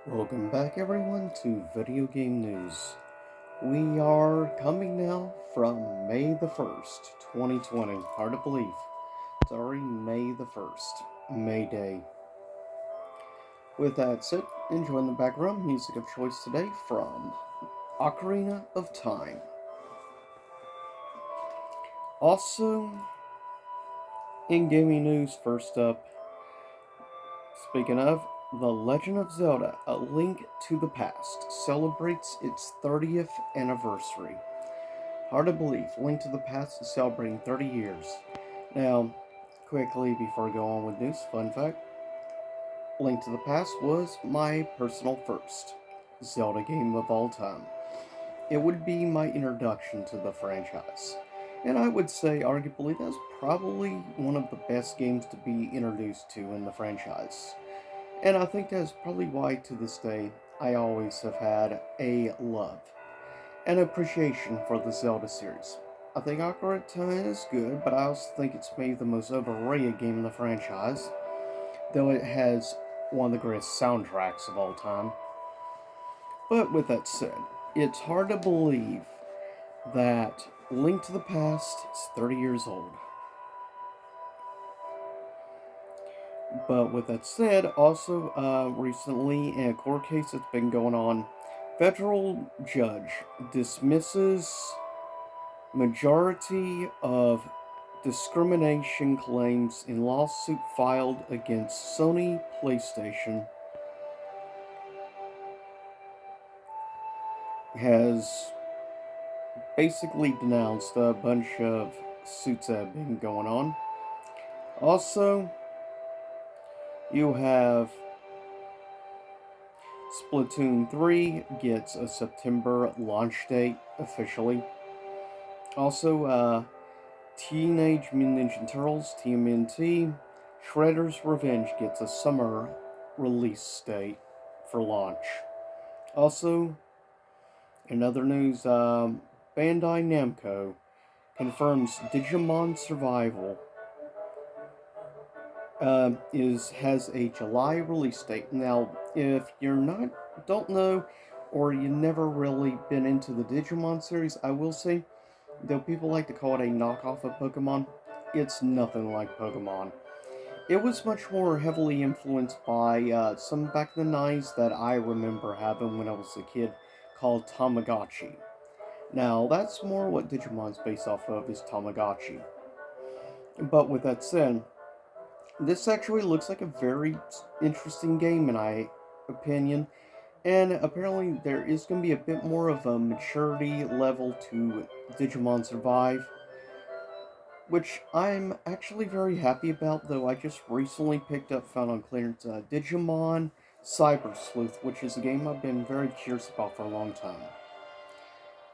Welcome back everyone to Video Game News. We are coming now from May the 1st, 2020. Hard to believe. It's already May the 1st, May Day. With that said, enjoying the background music of choice today from Ocarina of Time. Also, in gaming news, first up, speaking of, The Legend of Zelda: A Link to the Past celebrates its 30th anniversary. Hard to believe, Link to the Past is celebrating 30 years. Now, quickly before I go on with news, fun fact, Link to the Past was my personal first Zelda game of all time. It would be my introduction to the franchise. And I would say, arguably, that's probably one of the best games to be introduced to in the franchise. And I think that's probably why, to this day, I always have had a love and appreciation for the Zelda series. I think Ocarina of Time is good, but I also think it's maybe the most overrated game in the franchise, though it has one of the greatest soundtracks of all time. But with that said, it's hard to believe that Link to the Past is 30 years old. But with that said, also recently in a court case that's been going on, federal judge dismisses majority of discrimination claims in lawsuit filed against Sony PlayStation. Has basically denounced a bunch of suits that have been going on. Also, you have Splatoon 3 gets a September launch date officially. Also, Teenage Mutant Ninja Turtles, TMNT, Shredder's Revenge gets a summer release date for launch. Also, in other news, Bandai Namco confirms Digimon Survival has a July release date. Now, if don't know, or you never really been into the Digimon series, I will say, though people like to call it a knockoff of Pokemon, it's nothing like Pokemon. It was much more heavily influenced by some back in the 90s that I remember having when I was a kid, called Tamagotchi. Now, that's more what Digimon's based off of, is Tamagotchi. But with that said, this actually looks like a very interesting game in my opinion, and apparently there is going to be a bit more of a maturity level to Digimon Survive, which I'm actually very happy about, though I just recently picked up, found on clearance, Digimon Cyber Sleuth, which is a game I've been very curious about for a long time.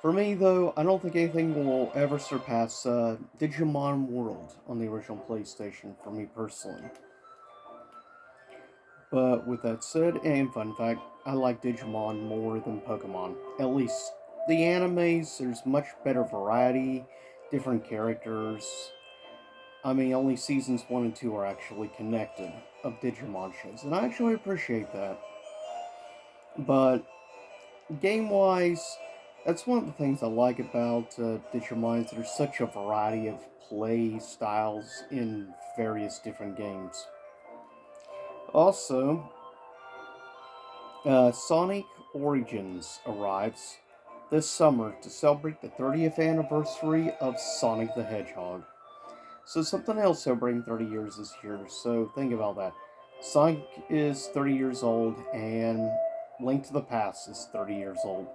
For me, though, I don't think anything will ever surpass Digimon World on the original PlayStation, for me personally. But with that said, and fun fact, I like Digimon more than Pokemon. At least the animes, there's much better variety, different characters. I mean, only seasons 1 and 2 are actually connected of Digimon shows, and I actually appreciate that. But game-wise, that's one of the things I like about Digimon, is there's such a variety of play styles in various different games. Also, Sonic Origins arrives this summer to celebrate the 30th anniversary of Sonic the Hedgehog. So something else celebrating 30 years this year, so think about that. Sonic is 30 years old, and Link to the Past is 30 years old.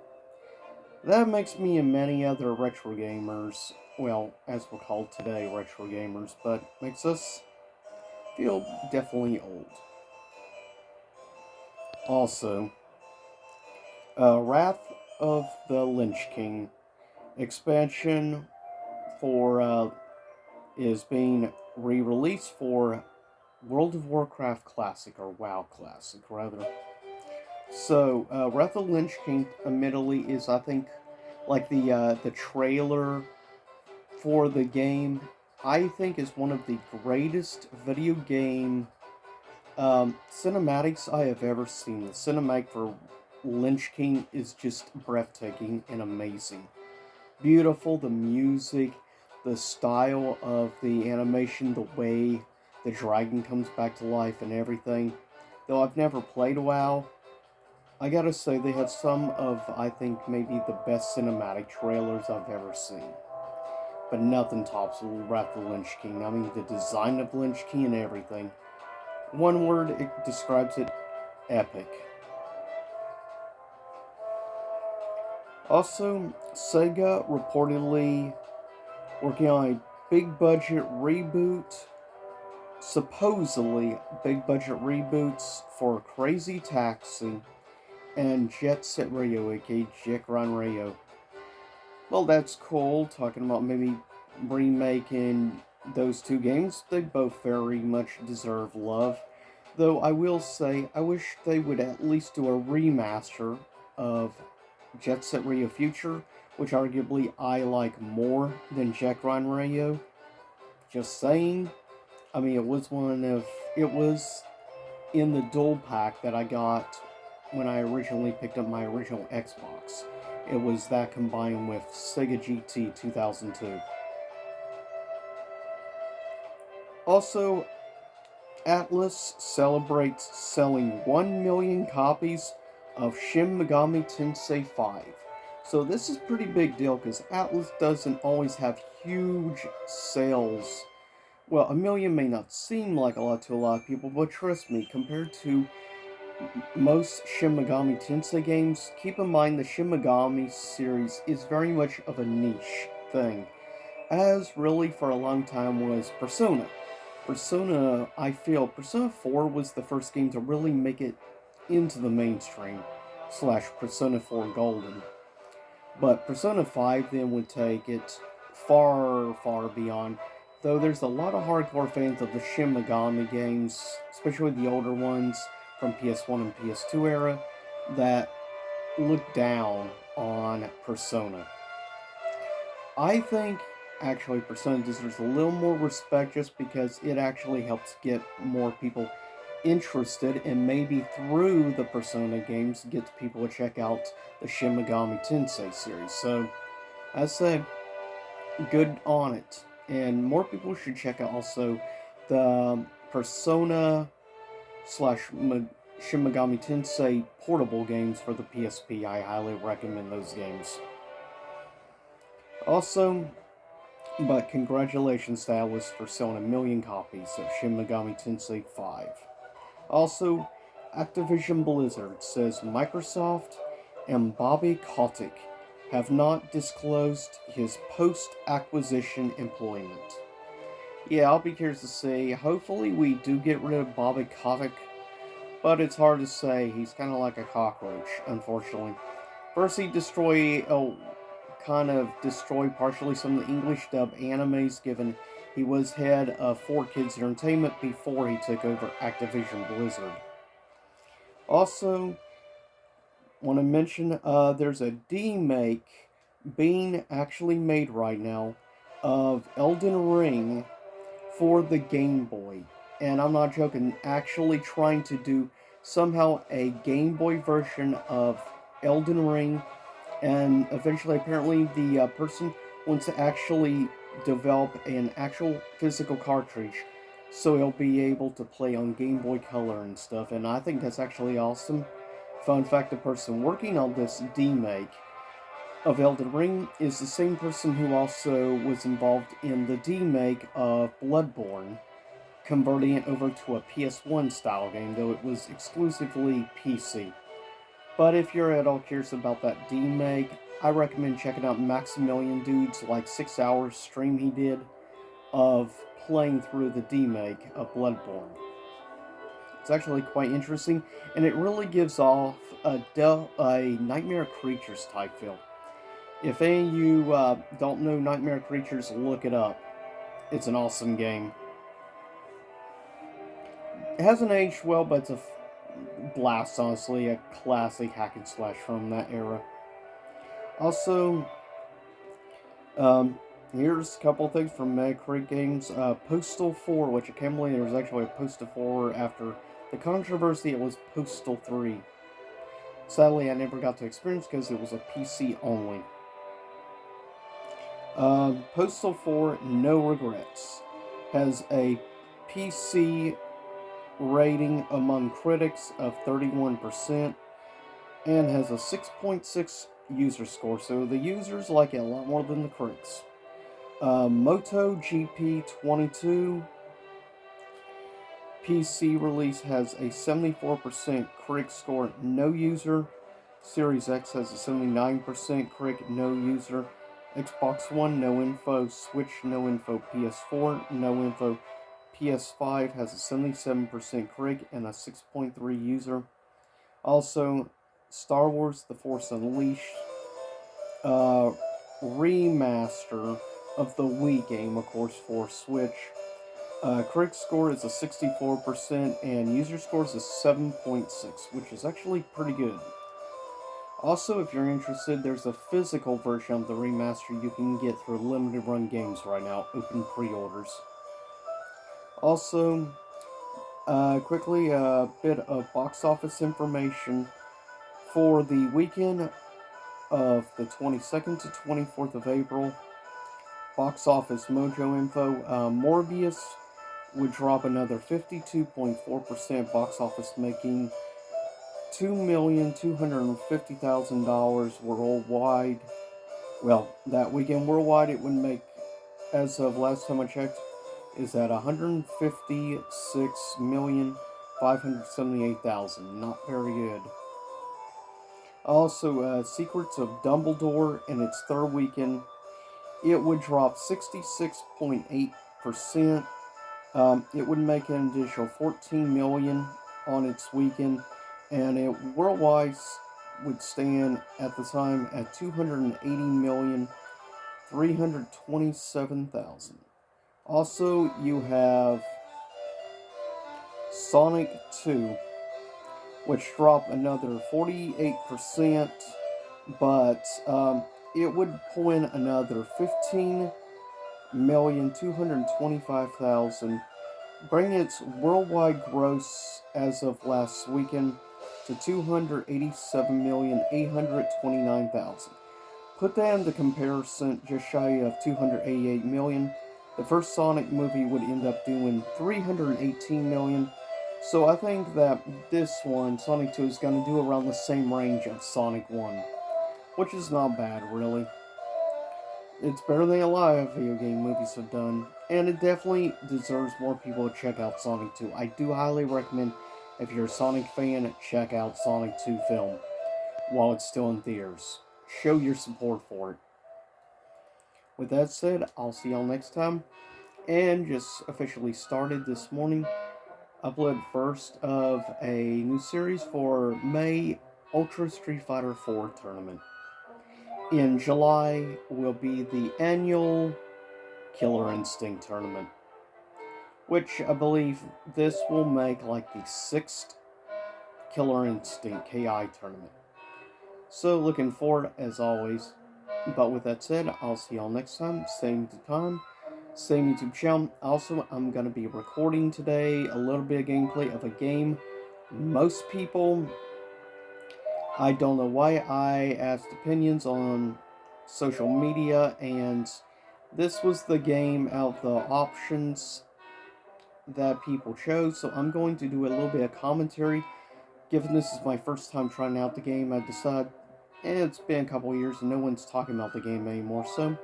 That makes me and many other retro gamers, well, as we're called today, retro gamers, but makes us feel definitely old. Also, Wrath of the Lynch King expansion for is being re-released for World of Warcraft Classic, or WoW Classic rather. So, Wrath of the Lynch King, admittedly, is, I think, like the trailer for the game. I think is one of the greatest video game Cinematics I have ever seen. The cinematic for Lynch King is just breathtaking and amazing. Beautiful, the music, the style of the animation, the way the dragon comes back to life and everything. Though I've never played WoW, I gotta say they had some of, I think, maybe the best cinematic trailers I've ever seen. But nothing tops Wrath of the Lynch King. I mean, the design of Lynch King and everything. One word it describes it: epic. Also, Sega reportedly working on a big budget reboot, supposedly big budget reboots for Crazy Taxi and Jet Set Radio, aka Jet Run Radio. Well, that's cool, talking about maybe remaking those two games. They both very much deserve love. Though I will say, I wish they would at least do a remaster of Jet Set Radio Future, which arguably I like more than Jet Run Radio. Just saying. I mean, it was in the dual pack that I got when I originally picked up my original Xbox. It was that combined with Sega GT 2002. Also, Atlas celebrates selling 1 million copies of Shin Megami Tensei 5. So this is a pretty big deal because Atlas doesn't always have huge sales. Well, a million may not seem like a lot to a lot of people, but trust me, compared to most Shin Megami Tensei games, keep in mind the Shin Megami series is very much of a niche thing, as really for a long time was Persona. I feel Persona 4 was the first game to really make it into the mainstream, slash Persona 4 Golden. But Persona 5 then would take it far, far beyond. Though there's a lot of hardcore fans of the Shin Megami games, especially the older ones from PS1 and PS2 era, that look down on Persona. I think actually Persona deserves a little more respect just because it actually helps get more people interested, and maybe through the Persona games gets people to check out the Shin Megami Tensei series. So, I say, good on it. And more people should check out also the Persona slash Shin Megami Tensei portable games for the PSP. I highly recommend those games. Also, but congratulations to Atlas for selling 1 million copies of Shin Megami Tensei 5. Also, Activision Blizzard says Microsoft and Bobby Kotick have not disclosed his post-acquisition employment. Yeah, I'll be curious to see. Hopefully we do get rid of Bobby Kotick, but it's hard to say. He's kind of like a cockroach, unfortunately. First he kind of destroyed partially some of the English dub animes, given he was head of 4Kids Entertainment before he took over Activision Blizzard. Also, want to mention there's a remake being actually made right now of Elden Ring for the Game Boy. And I'm not joking, actually trying to do somehow a Game Boy version of Elden Ring. And eventually, apparently, the person wants to actually develop an actual physical cartridge so he'll be able to play on Game Boy Color and stuff. And I think that's actually awesome. Fun fact, the person working on this remake of Elden Ring is the same person who also was involved in the remake of Bloodborne, converting it over to a PS1 style game, though it was exclusively PC. But if you're at all curious about that remake, I recommend checking out Maximilian Dude's 6 hours stream he did of playing through the remake of Bloodborne. It's actually quite interesting, and it really gives off a Nightmare Creatures type feel. If any of you don't know Nightmare Creatures, look it up. It's an awesome game. It hasn't aged well, but it's a blast, honestly. A classic hack and slash from that era. Also, here's a couple things from Metacritic Games. Postal 4, which I can't believe there was actually a Postal 4 after The controversy, it was Postal 3. Sadly, I never got to experience because it was a PC only. Postal 4, no regrets. Has a PC rating among critics of 31% and has a 6.6 user score. So the users like it a lot more than the critics. MotoGP 22 PC release has a 74% critic score, no user. Series X has a 79% critic, no user. Xbox One, no info. Switch, no info. PS4, no info. PS5 has a 77% critic and a 6.3 user. Also, Star Wars The Force Unleashed remaster of the Wii game, of course, for Switch. Critic score is a 64% and user score is a 7.6, which is actually pretty good. Also, if you're interested, there's a physical version of the remaster you can get through limited run games right now, open pre-orders. Also, quickly, a bit of box office information for the weekend of the 22nd to 24th of April. Box office mojo info, Morbius would drop another 52.4% box office, making $2,250,000 worldwide. Well, that weekend worldwide it would make, as of last time I checked, is at $156,578,000. Not very good. Also, Secrets of Dumbledore in its third weekend, it would drop 66.8%. It would make an additional $14 million on its weekend, and it worldwide would stand at the time at $280,327,000. Also, you have Sonic 2, which dropped another 48%, but it would pull in another $15,225,000, bringing its worldwide gross as of last weekend to $287,829,000. Put that into comparison, just shy of $288 million. The first Sonic movie would end up doing $318 million. So I think that this one, Sonic 2, is going to do around the same range of Sonic 1, which is not bad, really. It's better than a lot of video game movies have done, and it definitely deserves more people to check out Sonic 2. I do highly recommend, if you're a Sonic fan, check out Sonic 2 film while it's still in theaters. Show your support for it. With that said, I'll see y'all next time, and just officially started this morning. Upload first of a new series for May Ultra Street Fighter 4 tournament. In July will be the annual Killer Instinct tournament, which I believe this will make like the 6th Killer Instinct KI tournament. So looking forward as always. But with that said, I'll see y'all next time. Same time, same YouTube channel. Also, I'm going to be recording today a little bit of gameplay of a game. Most people, I don't know why, I asked opinions on social media, and this was the game out of the options that people chose. So I'm going to do a little bit of commentary. Given this is my first time trying out the game, I decided, it's been a couple years and no one's talking about the game anymore, so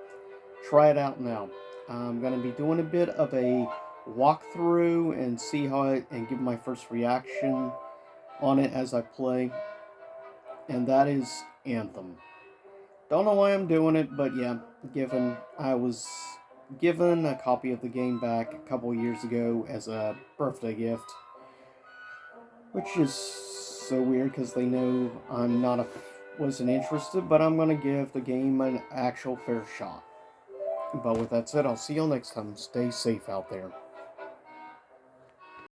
try it out now. I'm going to be doing a bit of a walkthrough and see how and give my first reaction on it as I play, and that is Anthem. Don't know why I'm doing it, but yeah, given I was given a copy of the game back a couple years ago as a birthday gift, which is so weird because they know I'm wasn't interested, but I'm gonna give the game an actual fair shot. But with that said, I'll see y'all next time. Stay safe out there.